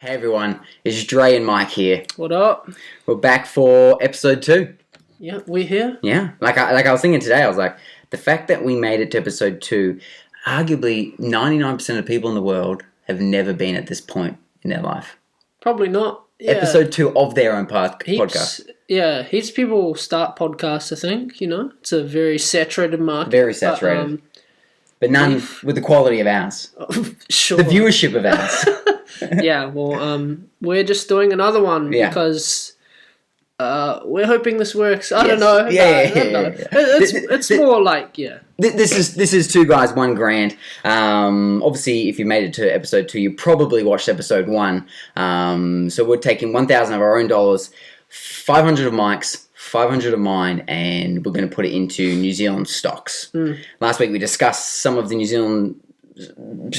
Hey everyone, it's Dre and Mike here. What up? We're back for episode 2. Yeah, we're here. Yeah, like I was thinking today, I was like, the fact that we made it to episode 2, arguably 99% of people in the world have never been at this point in their life. Probably not. Yeah. Episode 2 of their own podcast. Yeah, heaps of people start podcasts, I think, It's a very saturated market. Very saturated. But none with the quality of ours. Sure. The viewership of ours. Yeah, well, we're just doing another one because we're hoping this works. I don't know. Yeah. It's more like, This is two guys, $1,000. Obviously, if you made it to episode 2, you probably watched episode 1. So we're taking 1,000 of our own dollars, 500 of Mike's, 500 of mine, and we're going to put it into New Zealand stocks. Last week we discussed some of the New Zealand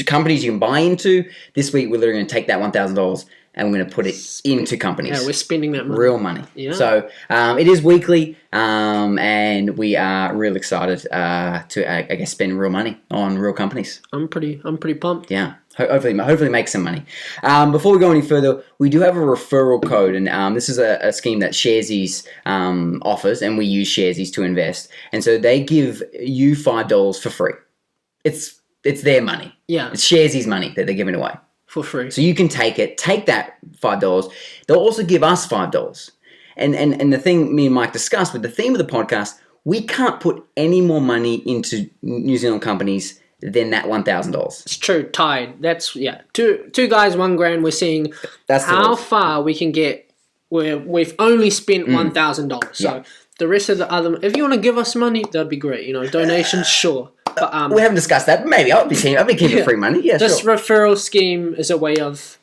companies you can buy into. This week we're literally going to take that $1,000 and we're going to put it into companies. Yeah, we're spending that money. Real money. Yeah. So it is weekly, and we are real excited to spend real money on real companies. I'm pretty pumped. Yeah. Hopefully make some money. Before we go any further, we do have a referral code, and this is a scheme that Sharesies offers, and we use Sharesies to invest. And so they give you $5 for free. It's their money. Yeah. It's Sharesies' money that they're giving away. For free. So you can take that $5. They'll also give us $5. And the thing me and Mike discussed with the theme of the podcast, we can't put any more money into New Zealand companies than that $1,000. It's true, tied. That's, two guys, $1,000. We're seeing how far we can get where we've only spent $1,000. So the rest of the other, if you want to give us money, that'd be great. Donations, sure. But, we haven't discussed that. Maybe I'll be keeping free money. Yeah, this referral scheme is a way of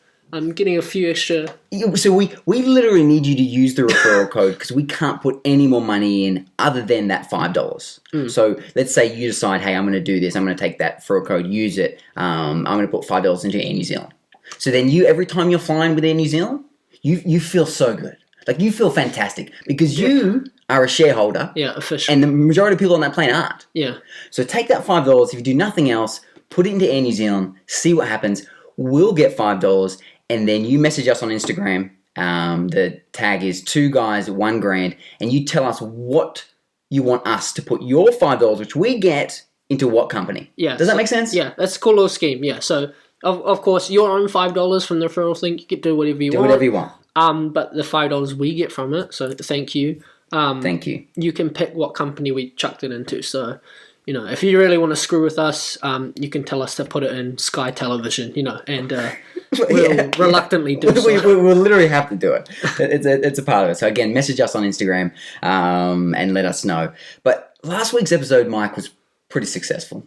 getting a few extra. So we literally need you to use the referral code because we can't put any more money in other than that $5. So let's say you decide, hey, I'm going to do this. I'm going to take that referral code, use it. I'm going to put $5 into Air New Zealand. So then every time you're flying with Air New Zealand, you feel so good. Like you feel fantastic because you are a shareholder. Yeah, officially. And the majority of people on that plane aren't. Yeah. So take that $5. If you do nothing else, put it into Air New Zealand, see what happens. We'll get $5, and then you message us on Instagram. The tag is 2 guys, $1,000, and you tell us what you want us to put your $5, which we get, into what company. Yeah. Does that make sense? Yeah, that's a cool little scheme. Yeah. So of course, your own $5 from the referral thing, you can do whatever you want. Do whatever you want. But the $5 we get from it, so thank you. Thank you. You can pick what company we chucked it into. So, if you really want to screw with us, you can tell us to put it in Sky Television, and we'll reluctantly do so. We'll literally have to do it. It's a part of it. So again, message us on Instagram and let us know. But last week's episode, Mike, was pretty successful.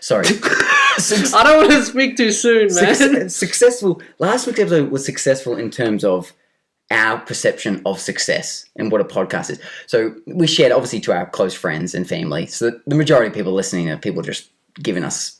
Sorry. I don't want to speak too soon, man. Successful. Last week's episode was successful in terms of our perception of success and what a podcast is. So we shared obviously to our close friends and family. So the majority of people listening are people just giving us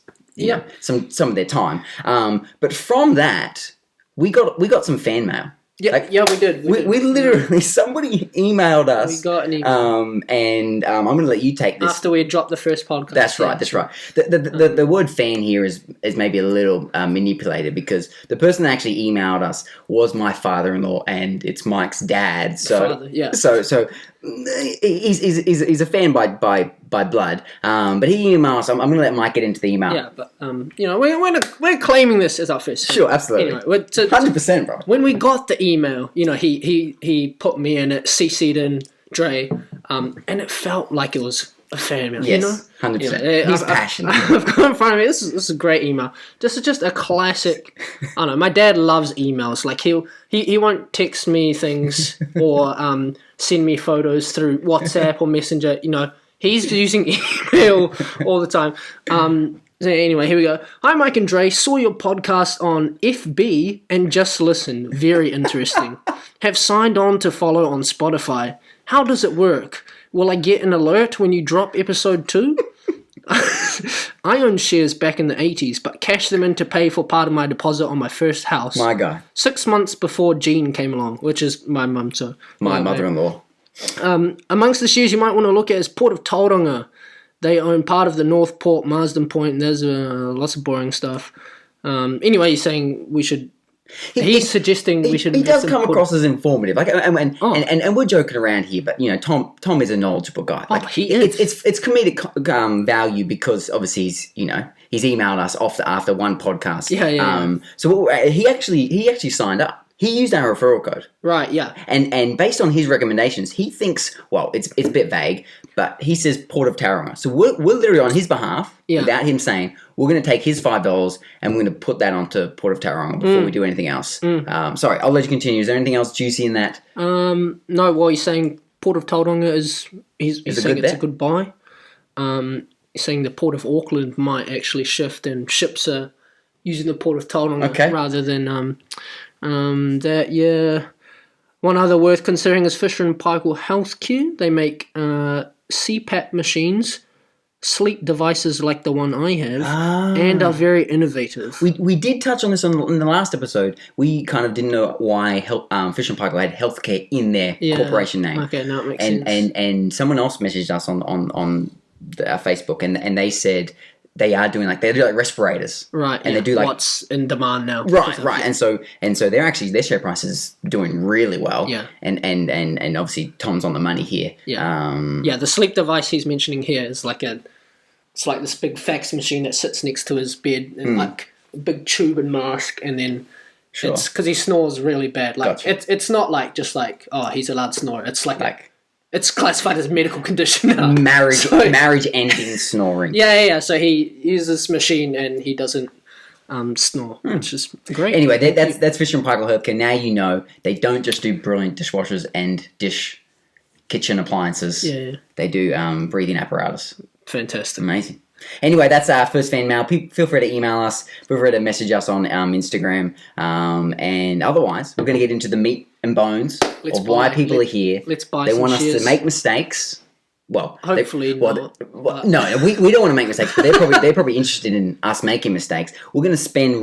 some of their time. But from that, we got some fan mail. Yeah, we did. We literally, somebody emailed us. We got an email. And I'm going to let you take this. After we dropped the first podcast. That's right. The word fan here is maybe a little manipulated because the person that actually emailed us was my father-in-law and it's Mike's dad. So he's a fan by blood. But he emailed us. I'm going to let Mike get into the email. Yeah, but we're claiming this as our first. Sure, absolutely. Anyway, 100%, bro. When we got the email, he put me in it, CC'd in Dre, and it felt like it was a fan mail. Yes, 100%. He's passionate. I've got in front of me. This is a great email. This is just a classic. I don't know. My dad loves emails. Like he won't text me things or send me photos through WhatsApp or Messenger. He's using email all the time. So anyway, here we go. Hi, Mike and Dre. Saw your podcast on FB and just listened. Very interesting. Have signed on to follow on Spotify. How does it work? Will I get an alert when you drop episode 2? I owned shares back in the 80s, but cashed them in to pay for part of my deposit on my first house. My guy. 6 months before Jean came along, which is my mum, so... My mother-in-law. Amongst the shares you might want to look at is Port of Tauranga. They own part of the North Port, Marsden Point, and there's lots of boring stuff. Anyway, he's saying we should He's suggesting we should. He does come across as informative, like, and we're joking around here, but Tom is a knowledgeable guy. Like, he is. It's comedic value because obviously he's emailed us after one podcast. Yeah. So he actually signed up. He used our referral code. Right, yeah. And based on his recommendations, he thinks, well, it's a bit vague, but he says Port of Tauranga. So we're literally on his behalf, without him saying, we're going to take his $5 and we're going to put that onto Port of Tauranga before we do anything else. Sorry, I'll let you continue. Is there anything else juicy in that? No, well, he's saying Port of Tauranga he's saying it's a good buy. He's saying the Port of Auckland might actually shift and ships are using the Port of Tauranga rather than... One other worth considering is Fisher and Paykel Healthcare. They make CPAP machines, sleep devices like the one I have, and are very innovative. We did touch on this in the last episode. We kind of didn't know why Fisher and Paykel had healthcare in their corporation name. Okay, now it makes sense. And someone else messaged us on our Facebook, and they said they do like respirators, right? And they do like what's in demand now, right. And so they're actually their share price is doing really well, And obviously Tom's on the money here, The sleep device he's mentioning here is it's like this big fax machine that sits next to his bed, and like a big tube and mask, and then it's because he snores really bad. Like it's not like just like he's allowed to snore. It's like it's classified as a medical condition now. Marriage ending snoring. Yeah. So he uses this machine and he doesn't snore, which is great. Anyway, that's Fisher and Paykel Healthcare. Now you know they don't just do brilliant dishwashers and kitchen appliances. Yeah. They do breathing apparatus. Fantastic. Amazing. Anyway, that's our first fan mail. Feel free to email us. Feel free to message us on Instagram. And otherwise, we're going to get into the meat and bones of why people are here. Let's buy They some want us shares. to make mistakes. Well, hopefully not. No, we don't want to make mistakes, but they're probably interested in us making mistakes. We're going to spend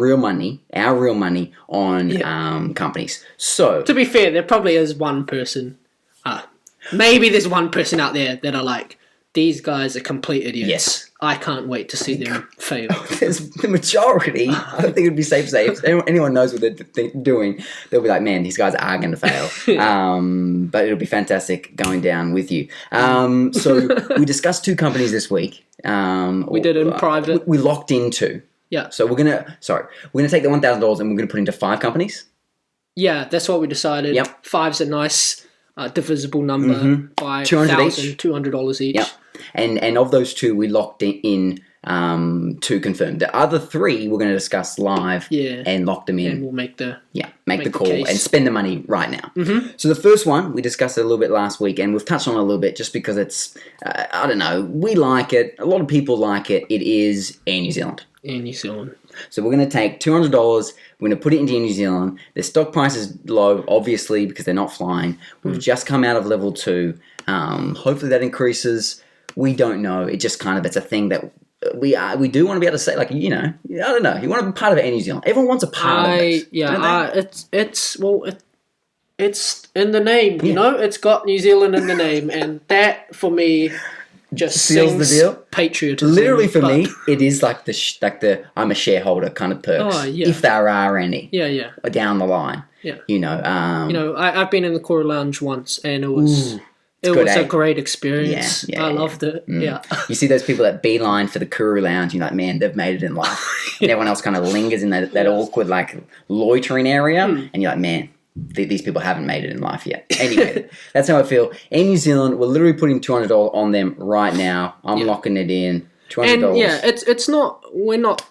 our real money on companies. So, to be fair, there probably is one person. Maybe there's one person out there that are like, these guys are complete idiots. Yes. I can't wait to see them fail. There's the majority. I don't think it would be safe to say. If anyone knows what they're doing, they'll be like, man, these guys are going to fail. But it'll be fantastic going down with you. So we discussed 2 companies this week. We did in private. We locked into. Yeah. So we're gonna take the $1,000 and we're gonna put into 5 companies. Yeah, that's what we decided. Yep. 5's a nice divisible number by $200 each. Yep. And of those 2, we locked in 2 confirmed. The other 3 we're going to discuss live and lock them in. And we'll make the call case. and spend the money right now. Mm-hmm. So the first one, we discussed it a little bit last week, and we've touched on it a little bit just because it's, I don't know, we like it. A lot of people like it. It is Air New Zealand. Air New Zealand. So we're going to take $200, we're going to put it into New Zealand. Their stock price is low, obviously, because they're not flying. We've just come out of level 2. Hopefully that increases. We don't know. It just kind of, it's a thing that we do want to be able to say, like, I don't know. You want to be part of Air New Zealand. Everyone wants a part of it. Yeah, it's in the name, you know? It's got New Zealand in the name, and that, for me, just seals the deal. Patriotism. Literally for me, it is like the I'm a shareholder kind of perks. If there are any. Yeah. Down the line. Yeah. I've been in the Koru Lounge once, and it was a great experience. I loved it. Yeah. You see those people that beeline for the Koru Lounge, you're like, man, they've made it in life. And everyone else kind of lingers in that awkward, like, loitering area, and you're like, man, these people haven't made it in life yet. Anyway, that's how I feel. In New Zealand, we're literally putting $200 on them right now. I'm locking it in. $200. And it's not.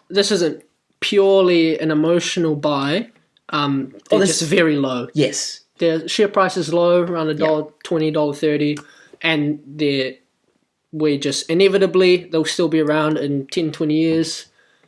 This isn't purely an emotional buy. They're just very low. Yes. Their share price is low, around $1.20, $1.30, and we're just inevitably they'll still be around in 10, 20 years.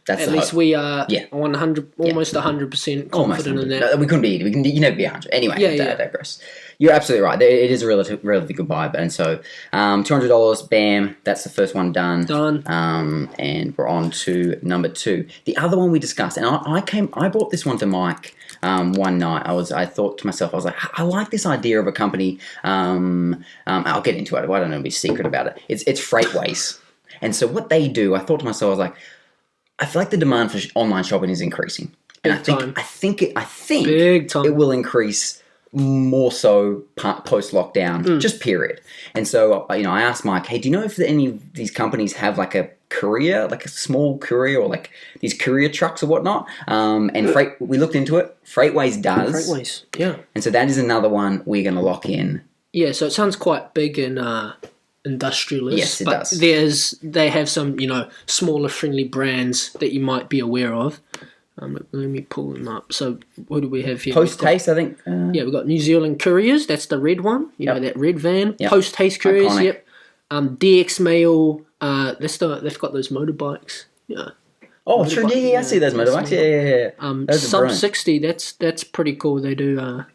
At least we are 100, almost 100% confident in that. No, we couldn't be. You never be 100. Anyway, I digress. You're absolutely right. It is a relatively good buy, and so $200. Bam, that's the first one done. And we're on to number 2. The other one we discussed, and I brought this one to Mike one night. I thought to myself, I was like, I like this idea of a company. I'll get into it. I don't know, be secret about it. It's Freightways, and so what they do, I thought to myself, I was like, I feel like the demand for online shopping is increasing. And Big time. I think Big time. it will increase more so post lockdown, just period. And so, I asked Mike, hey, do you know if any of these companies have like a courier, like a small courier, or like these courier trucks or whatnot? And we looked into it. Freightways does. Freightways, yeah. And so that is another one we're going to lock in. Yeah, so it sounds quite big and industrialist. Yes, it but does. They have some, smaller friendly brands that you might be aware of. Let me pull them up. So what do we have here? Post haste, I think. We've got New Zealand Couriers. That's the red one. You know, that red van. Yep. Post haste Couriers. Iconic. Yep. DX Mail. They've got those motorbikes. Yeah. Oh, true. Yeah, I see those motorbikes. Yeah. Those are Sub brilliant. 60. That's pretty cool. They do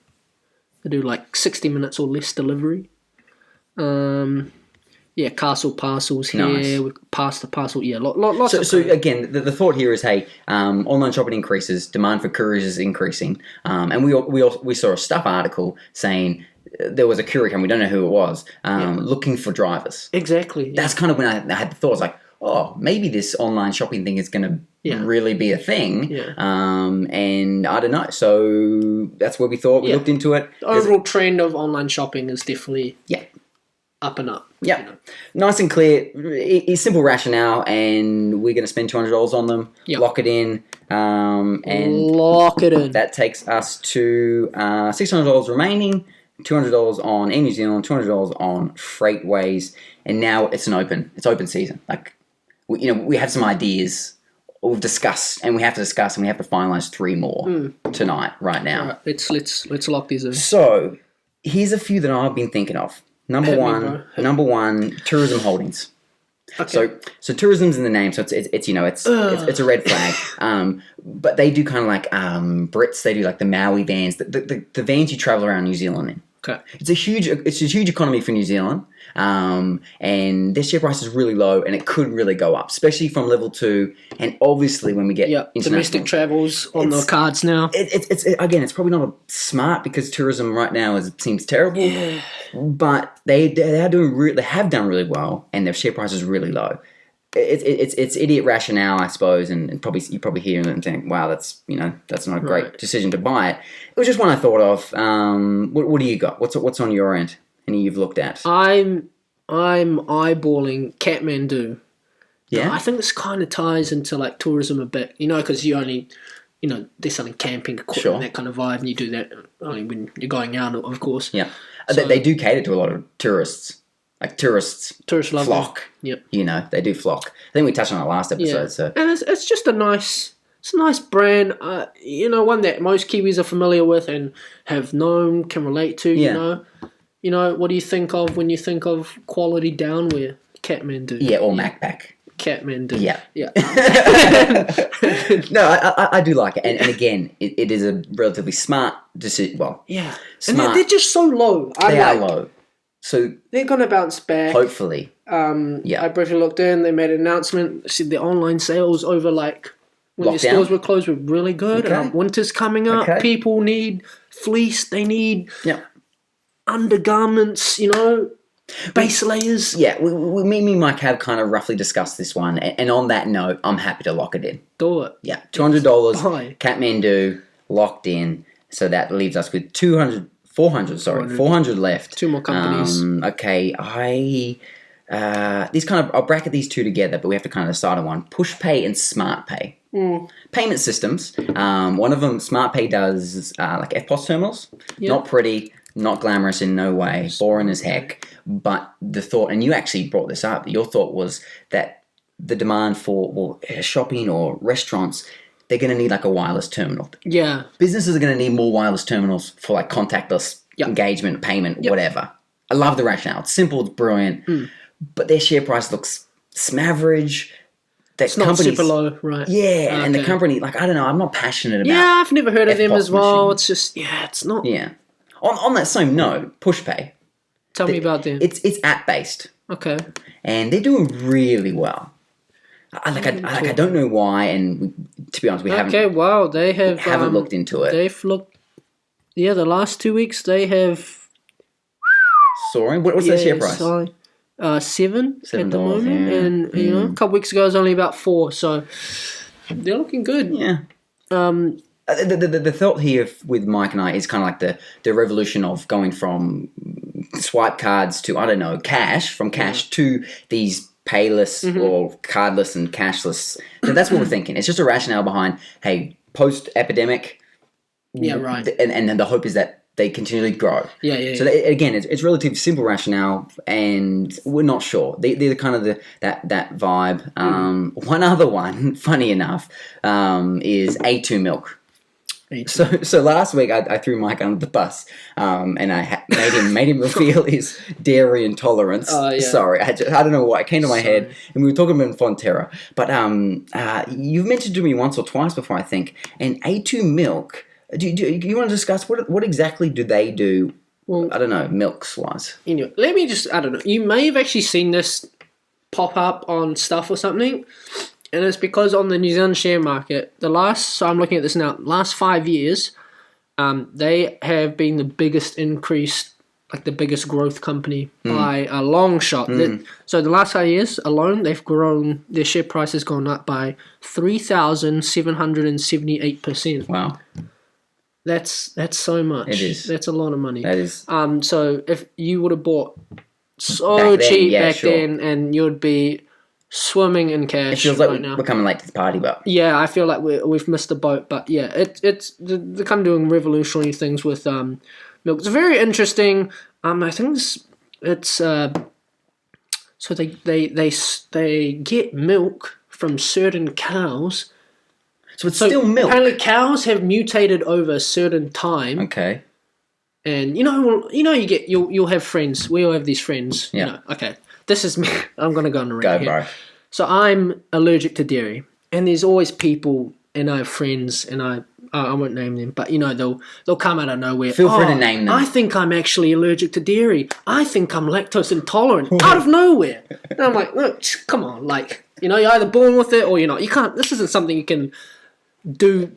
like 60 minutes or less delivery. Castle Parcels here. Nice. Past the parcel. Yeah, lots of. So again, the thought here is, hey, online shopping increases, demand for couriers is increasing, and we saw a Stuff article saying there was a courier company, we don't know who it was, looking for drivers. Exactly. Yeah. That's kind of when I had the thought, I was like, oh, maybe this online shopping thing is going to really be a thing. Yeah. And I don't know. So that's what we thought. We looked into it. The overall trend of online shopping is definitely up and up. Yeah, nice and clear. Simple rationale, and we're going to spend $200 on them. Yep. Lock it in, and lock it in. That takes us to $600 remaining. $200 on Air New Zealand, $200 on Freightways, and now it's open season. Like we have some ideas. We've discussed, and we have to discuss, and we have to finalize 3 more tonight, right now. All right, let's lock these in. So here's a few that I've been thinking of. Number one, tourism holdings. Okay. So tourism's in the name, so it's a red flag. But they do kind of like Brits. They do like the Maui vans, the vans you travel around New Zealand in. Okay. It's a huge economy for New Zealand, and their share price is really low, and it could really go up, especially from level 2. And obviously, when we get domestic travels on the cards now. It's probably not smart because tourism right now seems terrible. Yeah. But they have done really well, and their share price is really low. It's idiot rationale, I suppose, and you probably hear it and think, wow, that's not a great decision to buy it. It was just one I thought of. What do you got? What's on your end? Any you've looked at? I'm eyeballing Kathmandu. Yeah, I think this kind of ties into like tourism a bit, because you only, they're selling camping equipment, that kind of vibe, and you do that only when you're going out, of course. Yeah, so, they do cater to a lot of tourists. Like tourists flock. Yep. They do flock. I think we touched on it last episode. Yeah. So and it's just a nice brand. One that most Kiwis are familiar with and have known, can relate to. Yeah. What do you think of when you think of quality downwear? Kathmandu. Yeah, or Macpac. Kathmandu. Yeah. Yeah. No, I do like it, and again, it is a relatively smart decision. Well, yeah, smart. And they're just so low. They are low. So they're gonna bounce back. Hopefully. I briefly looked in. They made an announcement. Said the online sales over when the stores were closed were really good. Okay. Winter's coming up. Okay. People need fleece. They need undergarments. Base layers. Yeah, me and Mike have kind of roughly discussed this one, and on that note, I'm happy to lock it in. Do it. Yeah, $200. Kathmandu locked in. So that leaves us with 400 left. 2 more companies. Okay, I'll bracket these 2 together, but we have to kind of decide on one. PushPay and SmartPay. Payment systems. One of them, SmartPay, does like FPOS terminals. Yep. Not pretty, not glamorous in no way, boring as heck. But the thought, and you actually brought this up, your thought was that the demand for shopping or restaurants, they're going to need like a wireless terminal. Yeah. Businesses are going to need more wireless terminals for like contactless engagement, payment, whatever. I love the rationale. It's simple, it's brilliant. But their share price looks smaverage. It's not super low, right? Yeah, and the company, I don't know, I'm not passionate about. Yeah, I've never heard of them as well. Machine. It's just, it's not. Yeah. On that same note, PushPay. Tell me about them. It's app-based. Okay. And they're doing really well. I don't know why, and to be honest, we haven't. Okay, wow, they haven't looked into it. They've looked. Yeah, the last 2 weeks they have. Soaring. What's their share price? Sorry. $7 at the moment, yeah. and a couple weeks ago it was only about $4, so they're looking good. Yeah. The thought here with Mike and I is kind of like the revolution of going from swipe cards to, I don't know, cash, from cash to these payless or cardless and cashless. So that's what we're thinking. It's just a rationale behind, hey, post-epidemic. Yeah, right. And then the hope is that they continually grow. Yeah. So again, it's relatively simple rationale, and we're not sure. They're kind of that vibe. One other one, funny enough, is A2 milk. So last week I threw Mike under the bus, and I made him reveal his dairy intolerance. Sorry, I don't know why it came to my head, and we were talking about Fonterra. But you've mentioned to me once or twice before, I think. And A2 milk. Do you want to discuss what exactly do they do? Well, I don't know, milks wise. Let me just, I don't know. You may have actually seen this pop up on stuff or something. And it's because on the New Zealand share market, so I'm looking at this now, last 5 years, they have been the biggest increase, like the biggest growth company by a long shot. So the last 5 years alone, their share price has gone up by 3,778%. Wow. That's so much. It is. That's a lot of money. That is. So if you would have bought so cheap back then, and you'd be swimming in cash. It feels like right now. we're coming late to the party, but yeah, I feel like we've missed the boat. But yeah, they're kind of doing revolutionary things with milk. It's very interesting. I think it's so they get milk from certain cows. So it's still milk. Apparently, cows have mutated over a certain time. Okay. And you'll have friends. We all have these friends. Yeah. Okay. This is me. I'm gonna go on a rant here. Bro. So I'm allergic to dairy, and there's always people, and I have friends, and I won't name them, but they'll come out of nowhere. Feel free to name them. I think I'm actually allergic to dairy. I think I'm lactose intolerant. Out of nowhere, and I'm like, look, come on, you're either born with it or you're not. You can't. This isn't something you can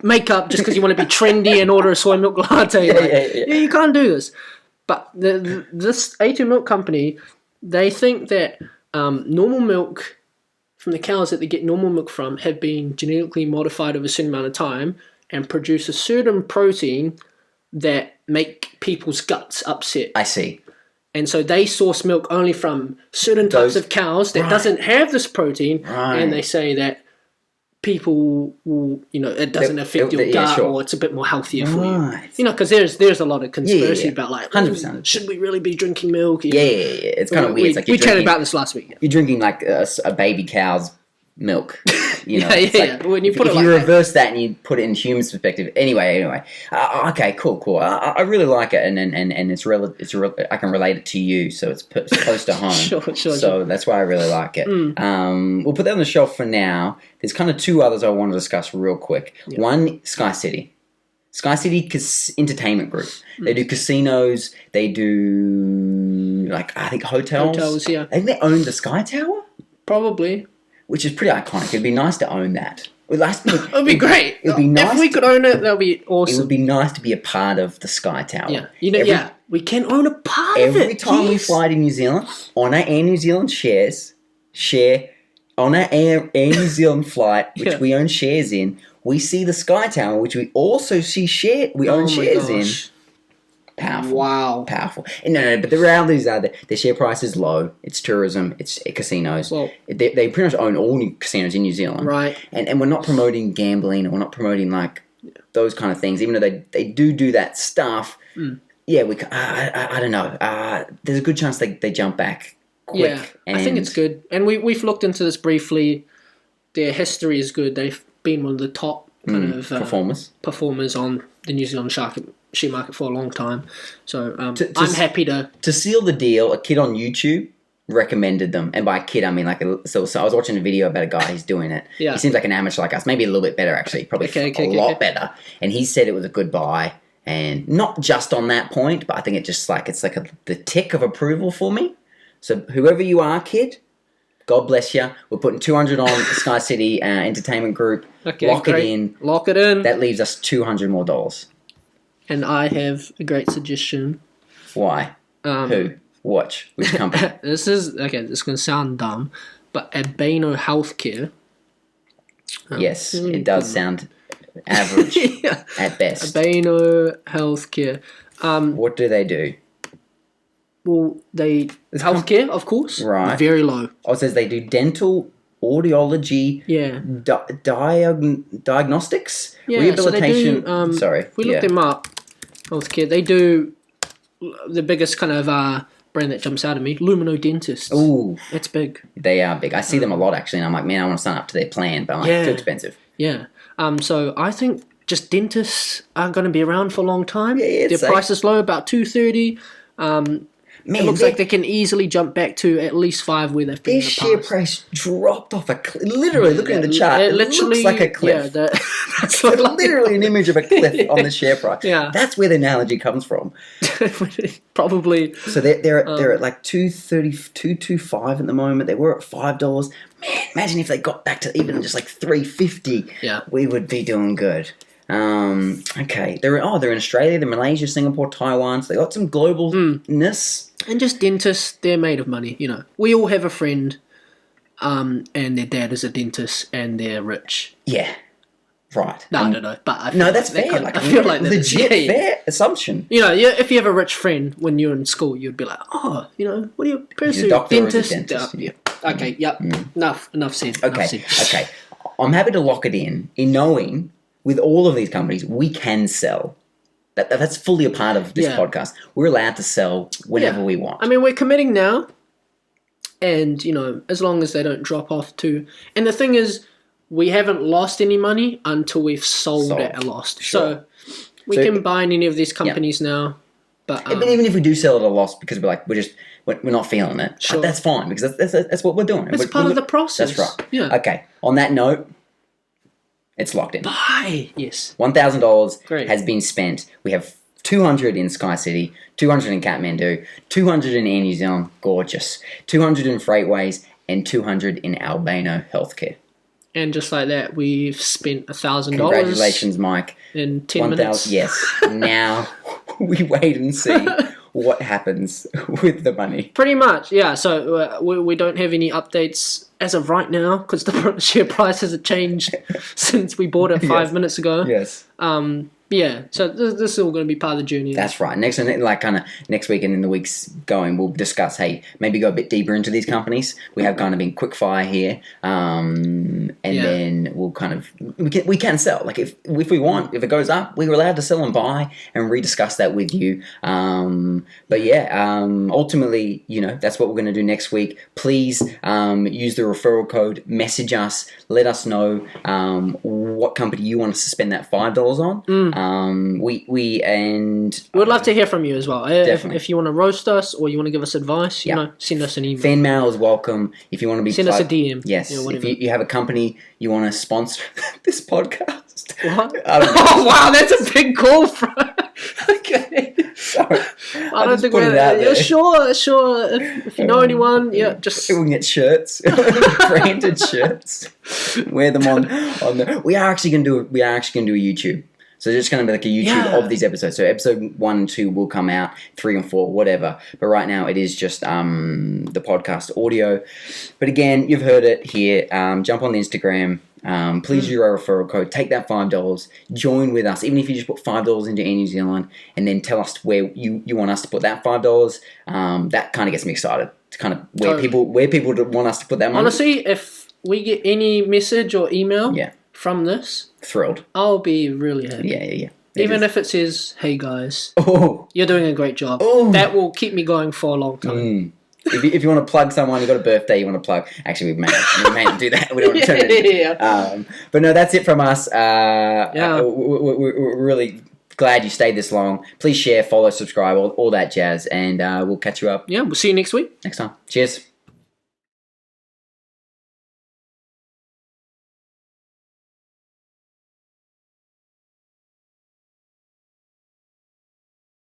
make up just because you want to be trendy and order a soy milk latte. Yeah, you can't do this. But this A2 milk company, they think that normal milk from the cows that they get normal milk from have been genetically modified over a certain amount of time and produce a certain protein that make people's guts upset. I see. And so they source milk only from certain types of cows that doesn't have this protein, and they say that people will, it doesn't affect your gut, or it's a bit more healthier for you. Because there's a lot of conspiracy about 100%. Should we really be drinking milk? Yeah. It's kind of weird. We chatted about this last week. You're drinking like a baby cow's milk. When you put if you reverse that and you put it in human perspective. Anyway. Okay, cool. I really like it, and I can relate it to you, so it's close to home. Sure. So that's why I really like it. We'll put that on the shelf for now. There's kind of two others I want to discuss real quick. Yeah. One, Sky City Entertainment Group. They do casinos. They do I think hotels. Hotels, yeah. I think they own the Sky Tower. Probably. Which is pretty iconic. It'd be nice to own that. It would be great. It would be nice. If we could own it, that would be awesome. It would be nice to be a part of the Sky Tower. Yeah. We can own a part of it. Every time we fly to New Zealand, on our Air New Zealand on our Air New Zealand flight, which we own shares in, we see the Sky Tower, which we also own shares in. Powerful. Wow. Powerful. No, but the realities are that their share price is low. It's tourism. It's casinos. Well, they pretty much own all new casinos in New Zealand. Right. And we're not promoting gambling, and we're not promoting those kind of things, even though they do that stuff. Yeah, I don't know. There's a good chance they jump back quick. Yeah, I think it's good. And we've looked into this briefly. Their history is good. They've been one of the top kind of performers on the New Zealand share market for a long time. So I'm happy to seal the deal. A kid on YouTube recommended them, and by a kid I mean so I was watching a video about a guy who's doing it. Yeah. He seems like an amateur like us, maybe a little bit better actually, probably a lot better. And he said it was a good buy, and not just on that point, but I think it just it's the tick of approval for me. So whoever you are, kid, God bless you. We're putting 200 on Sky City Entertainment Group. Okay, Lock it in. Lock it in. That leaves us $200 more. And I have a great suggestion. Why? Who? Which company? This is going to sound dumb, but Abano Healthcare. Yes, it does sound average Yeah. at best. Albano Healthcare. What do they do? Well, healthcare, of course. Right. Very low. Oh, it says they do dental, audiology, Yeah. diagnostics, Yeah, rehabilitation. So they do, Sorry. If we look them up, healthcare, they do the biggest kind of brand that jumps out at me, Lumino Dentists. Ooh, That's big. they are big. I see them a lot actually, and I'm like, man, I want to sign up to their plan, but I'm like, too expensive. Yeah. So I think just dentists are going to be around for a long time. Yeah, Their price is low, about $230. Man, it looks like they can easily jump back to at least $5 where they've been in the past. Their share price dropped off a cliff. Literally, looking at the chart, it looks like a cliff. Yeah, that's literally an image of a cliff on the share price. Yeah. That's where the analogy comes from. Probably. So they're at like $2.30, $2.25 at the moment. They were at $5. Man, imagine if they got back to even just like $3.50. Yeah. We would be doing good. Okay. They're in Australia, they're Malaysia, Singapore, Taiwan. So they got some globalness. And just dentists, they're made of money, you know. We all have a friend, and their dad is a dentist, and they're rich. Yeah. Right. No, I don't know, but that's fair. I feel like that legit fair assumption. You know, if you have a rich friend when you're in school, you'd be like, oh, you know, what do you pursue? Dentist. Yeah. Okay. Yep. Enough said. Okay. I'm happy to lock it in knowing with all of these companies we can sell. That's fully a part of this podcast. We're allowed to sell whenever we want. I mean, we're committing now, and you know, as long as they don't drop off too. And the thing is, we haven't lost any money until we've sold at a loss. Sure. So we can buy in any of these companies now. But even if we do sell at a loss because we're not feeling it, that's fine because that's what we're doing. It's part of the process. That's right. Yeah. Okay. On that note, it's locked in. Buy. Yes. $1,000 has been spent. We have 200 in Sky City, 200 in Kathmandu, 200 in Air New Zealand, gorgeous, 200 in Freightways, and 200 in Albano Healthcare. And just like that, we've spent $1,000. Congratulations, Mike. In 10 minutes. Yes. Now we wait and see what happens with the money. Pretty much, yeah. So we don't have any updates as of right now because the share price hasn't changed since we bought it 5 minutes ago. Yes. Yeah, so this is all going to be part of the journey. That's right. Next week and in the weeks going, we'll discuss, hey, maybe go a bit deeper into these companies. We have kind of been quick fire here, and then we'll kind of we can sell. Like if we want, if it goes up, we're allowed to sell and buy and rediscuss that with you. But ultimately, you know, that's what we're going to do next week. Please use the referral code, message us, let us know what company you want us to spend that $5 on. We'd love to hear from you as well. If you want to roast us or you want to give us advice, you know, send us an email. Fan mail is welcome. If you want to be send us a DM. Yes. If you have a company you want to sponsor this podcast. What? Oh wow, that's a big call for. Okay. Sorry. I don't think we're out there. Sure. If you know anyone, just we can get shirts, branded shirts. Wear them on the. We are actually going to do a YouTube. So it's just going to be like a YouTube of these episodes. So episode 1 and 2 will come out, 3 and 4, whatever. But right now it is just the podcast audio. But again, you've heard it here. Jump on the Instagram. Please use our referral code. Take that $5. Join with us. Even if you just put $5 into Air New Zealand and then tell us where you want us to put that $5, that kind of gets me excited. It's kind of where people want us to put that money. Honestly, if we get any message or email from this, thrilled. I'll be really happy. Yeah. Even if it says, "Hey guys, Oh. you're doing a great job," that will keep me going for a long time. If you want to plug someone, you've got a birthday you want to plug. Actually, we may not do that. We don't want to turn it. But no, that's it from us. We're really glad you stayed this long. Please share, follow, subscribe, all that jazz, and we'll catch you up. Yeah, we'll see you next week. Next time. Cheers.